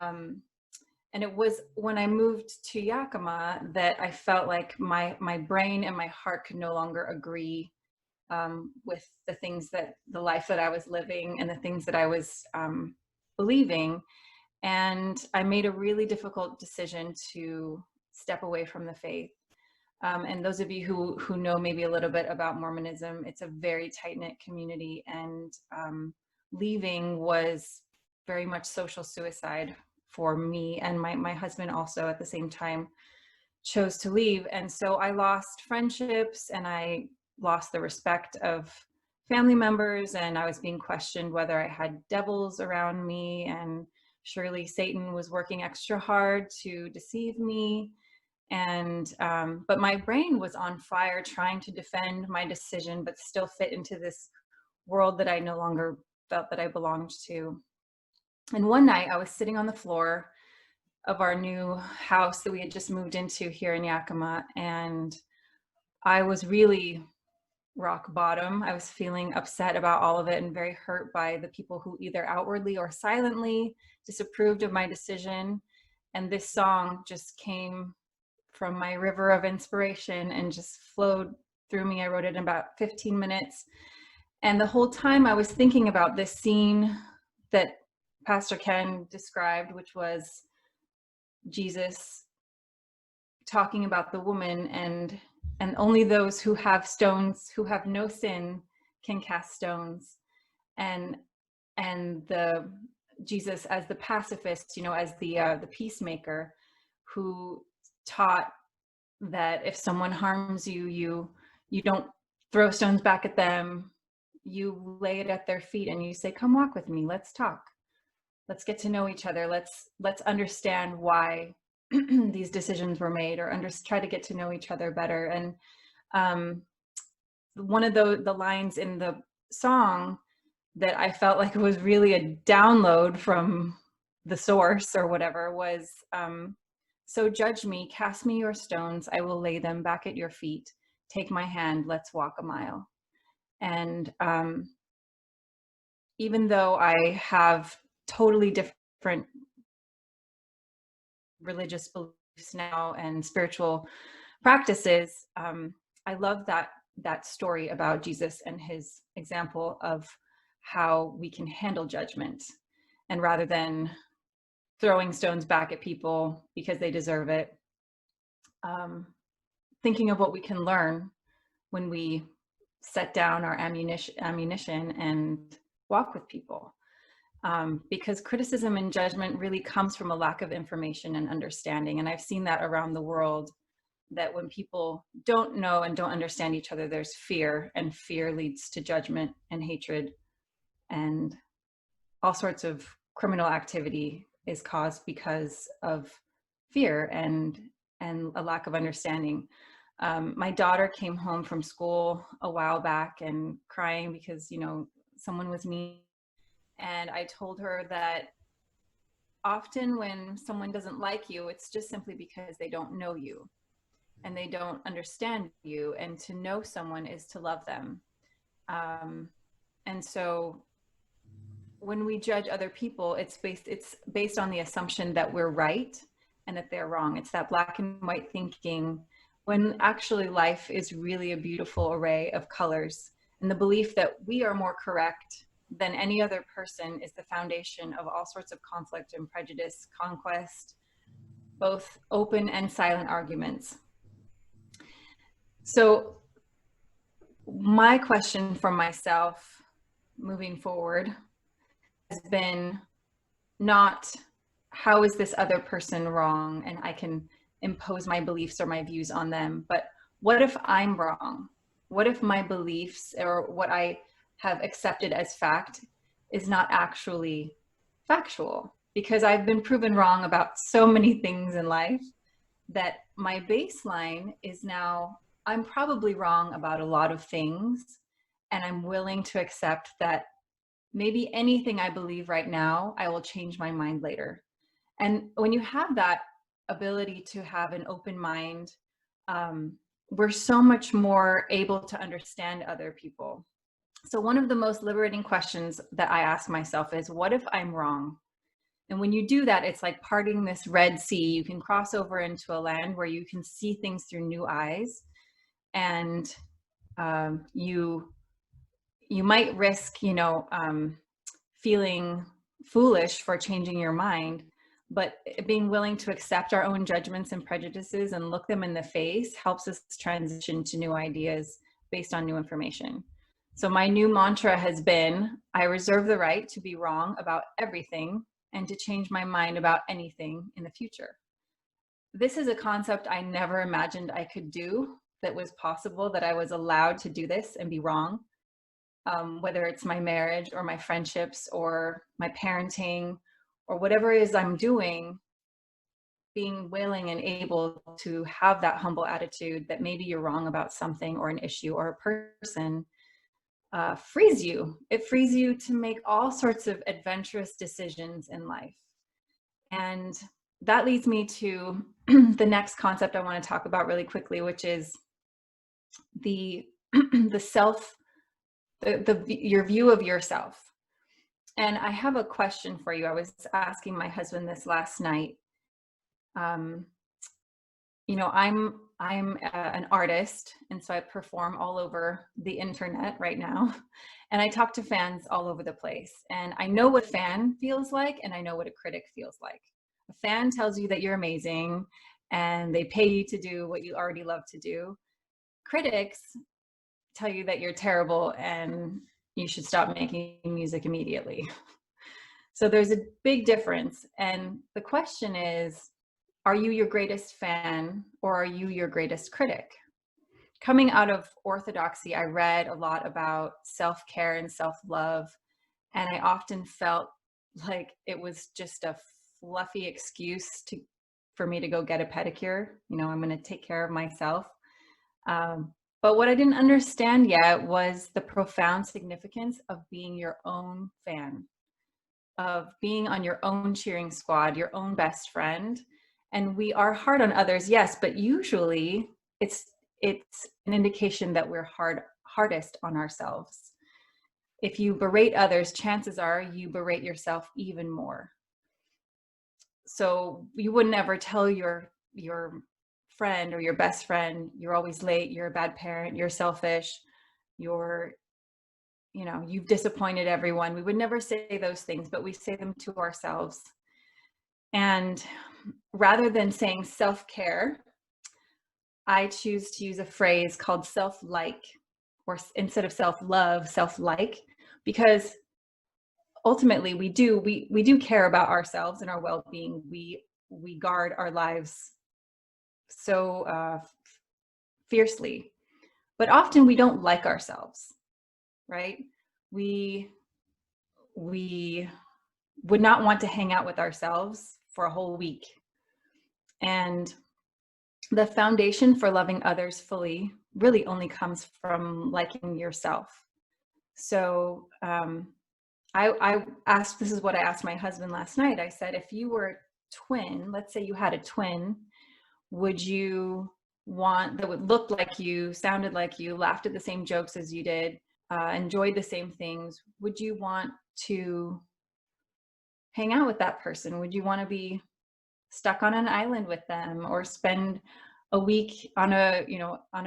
And it was when I moved to Yakima that I felt like my brain and my heart could no longer agree with the life that I was living and the things that I was believing. And I made a really difficult decision to step away from the faith. And those of you who know maybe a little bit about Mormonism, it's a very tight-knit community, and leaving was very much social suicide for me, and my husband also at the same time chose to leave. And so I lost friendships, and I lost the respect of family members, and I was being questioned whether I had devils around me, and surely Satan was working extra hard to deceive me. And but my brain was on fire trying to defend my decision, but still fit into this world that I no longer felt that I belonged to. And one night I was sitting on the floor of our new house that we had just moved into here in Yakima, and I was really rock bottom. I was feeling upset about all of it and very hurt by the people who either outwardly or silently disapproved of my decision. And this song just came from my river of inspiration and just flowed through me. I wrote it in about 15 minutes. And the whole time I was thinking about this scene that Pastor Ken described, which was Jesus talking about the woman, and only those who have stones, who have no sin, can cast stones. And the Jesus as the pacifist, as the peacemaker, who taught that if someone harms you, you don't throw stones back at them. You lay it at their feet and you say, "Come walk with me. Let's talk. Let's get to know each other. Let's understand why these decisions were made, or try to get to know each other better." And one of the lines in the song that I felt like it was really a download from the source or whatever was, "So judge me, cast me your stones, I will lay them back at your feet. Take my hand, let's walk a mile." And even though I have totally different religious beliefs now and spiritual practices, I love that story about Jesus and his example of how we can handle judgment, and rather than throwing stones back at people because they deserve it, thinking of what we can learn when we set down our ammunition and walk with people. Because criticism and judgment really comes from a lack of information and understanding. And I've seen that around the world, that when people don't know and don't understand each other, there's fear, and fear leads to judgment and hatred, and all sorts of criminal activity is caused because of fear and a lack of understanding. My daughter came home from school a while back and crying because, someone was mean. And I told her that often when someone doesn't like you, it's just simply because they don't know you and they don't understand you. And to know someone is to love them. And so when we judge other people, it's based on the assumption that we're right and that they're wrong. It's that black and white thinking, when actually life is really a beautiful array of colors. And the belief that we are more correct than any other person is the foundation of all sorts of conflict and prejudice, conquest, both open and silent arguments. So my question for myself moving forward has been not, how is this other person wrong and I can impose my beliefs or my views on them, but what if I'm wrong? What if my beliefs or what I have accepted as fact is not actually factual? Because I've been proven wrong about so many things in life that my baseline is now, I'm probably wrong about a lot of things, and I'm willing to accept that maybe anything I believe right now, I will change my mind later. And when you have that ability to have an open mind, we're so much more able to understand other people. So one of the most liberating questions that I ask myself is, what if I'm wrong? And when you do that, it's like parting this Red Sea. You can cross over into a land where you can see things through new eyes, and you might risk, feeling foolish for changing your mind, but being willing to accept our own judgments and prejudices and look them in the face helps us transition to new ideas based on new information. So my new mantra has been, I reserve the right to be wrong about everything and to change my mind about anything in the future. This is a concept I never imagined I could do, that was possible, that I was allowed to do this and be wrong. Whether it's my marriage or my friendships or my parenting or whatever it is I'm doing, being willing and able to have that humble attitude that maybe you're wrong about something or an issue or a person frees you. It frees you to make all sorts of adventurous decisions in life. And that leads me to the next concept I want to talk about really quickly, which is the your view of yourself. And I have a question for you. I was asking my husband this last night. I'm an artist, and so I perform all over the internet right now, and I talk to fans all over the place. And I know what a fan feels like, and I know what a critic feels like. A fan tells you that you're amazing, and they pay you to do what you already love to do. Critics tell you that you're terrible and you should stop making music immediately. So there's a big difference. And the question is, are you your greatest fan or are you your greatest critic? Coming out of Orthodoxy, I read a lot about self-care and self-love, and I often felt like it was just a fluffy excuse for me to go get a pedicure. I'm going to take care of myself. But what I didn't understand yet was the profound significance of being your own fan, of being on your own cheering squad, your own best friend. And we are hard on others, yes, but usually it's an indication that we're hardest on ourselves. If you berate others, chances are you berate yourself even more. So you would never tell your friend or your best friend, you're always late, you're a bad parent, you're selfish, you've disappointed everyone. We would never say those things, but we say them to ourselves. And rather than saying self-care, I choose to use a phrase called self-like, or instead of self-love, self-like, because ultimately we do care about ourselves and our well-being. We guard our lives so fiercely, but often we don't like ourselves, right? We would not want to hang out with ourselves for a whole week. And the foundation for loving others fully really only comes from liking yourself. So I asked, this is what I asked my husband last night. I said, if you were a twin, let's say you had a twin, would you want that would look like you, sounded like you, laughed at the same jokes as you did, enjoyed the same things? Would you want to hang out with that person? Would you want to be stuck on an island with them or spend a week on a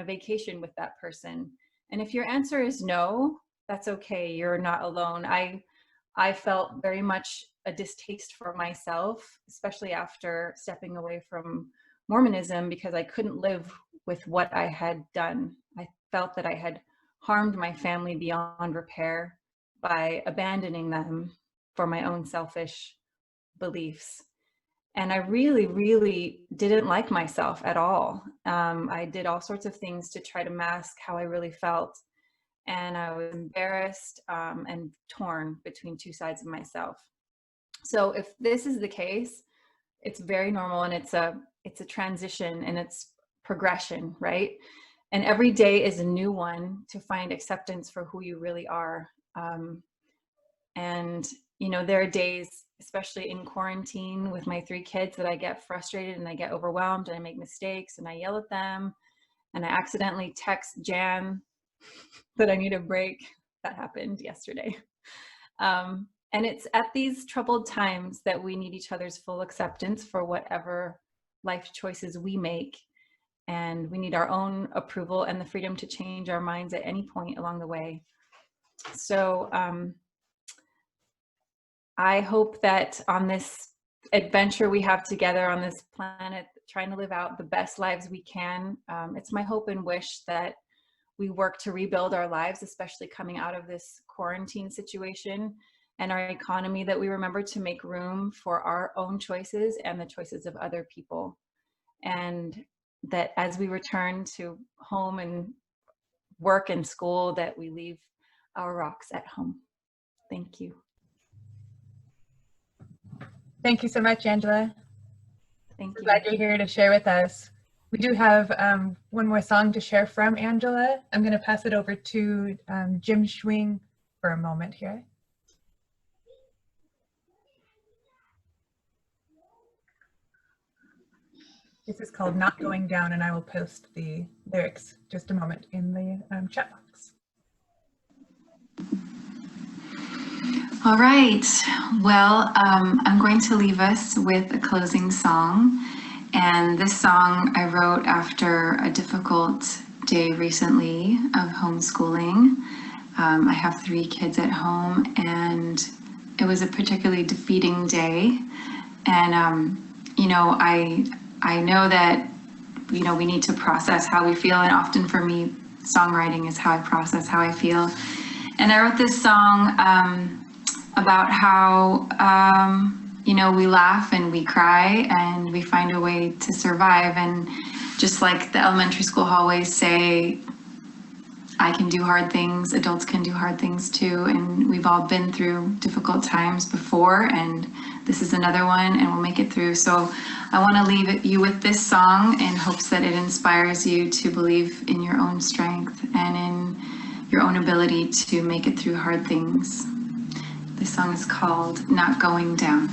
vacation with that person? And if your answer is no, that's okay. You're not alone. I felt very much a distaste for myself, especially after stepping away from Mormonism, because I couldn't live with what I had done. I felt that I had harmed my family beyond repair by abandoning them for my own selfish beliefs. And I really, really didn't like myself at all. I did all sorts of things to try to mask how I really felt. And I was embarrassed and torn between two sides of myself. So if this is the case, it's very normal, and it's a transition and it's progression, right? And every day is a new one to find acceptance for who you really are. And there are days, especially in quarantine with my 3 kids, that I get frustrated and I get overwhelmed and I make mistakes and I yell at them and I accidentally text Jan that I need a break. That happened yesterday. And it's at these troubled times that we need each other's full acceptance for whatever life choices we make. And we need our own approval and the freedom to change our minds at any point along the way. So I hope that on this adventure we have together on this planet, trying to live out the best lives we can, it's my hope and wish that we work to rebuild our lives, especially coming out of this quarantine situation, and our economy, that we remember to make room for our own choices and the choices of other people. And that as we return to home and work and school, that we leave our rocks at home. Thank you. Thank you so much, Angela. Thank you. Glad you're here to share with us. We do have one more song to share from Angela. I'm going to pass it over to Jim Schwing for a moment here. This is called Not Going Down, and I will post the lyrics just a moment in the chat box. All right, well, I'm going to leave us with a closing song. And this song I wrote after a difficult day recently of homeschooling. I have 3 kids at home, and it was a particularly defeating day. And, you know, I know that, you know, we need to process how we feel. And often for me, songwriting is how I process how I feel. And I wrote this song about how, you know, we laugh and we cry and we find a way to survive. And just like the elementary school hallways say, I can do hard things, adults can do hard things too. And we've all been through difficult times before, and this is another one, and we'll make it through. So I want to leave you with this song in hopes that it inspires you to believe in your own strength and in your own ability to make it through hard things. This song is called Not Going Down.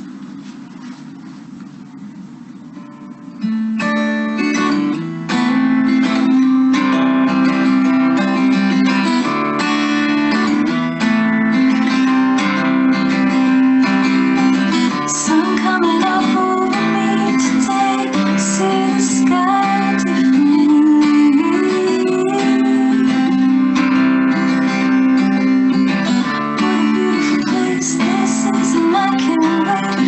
This is, and I can't wait.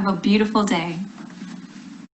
Have a beautiful day.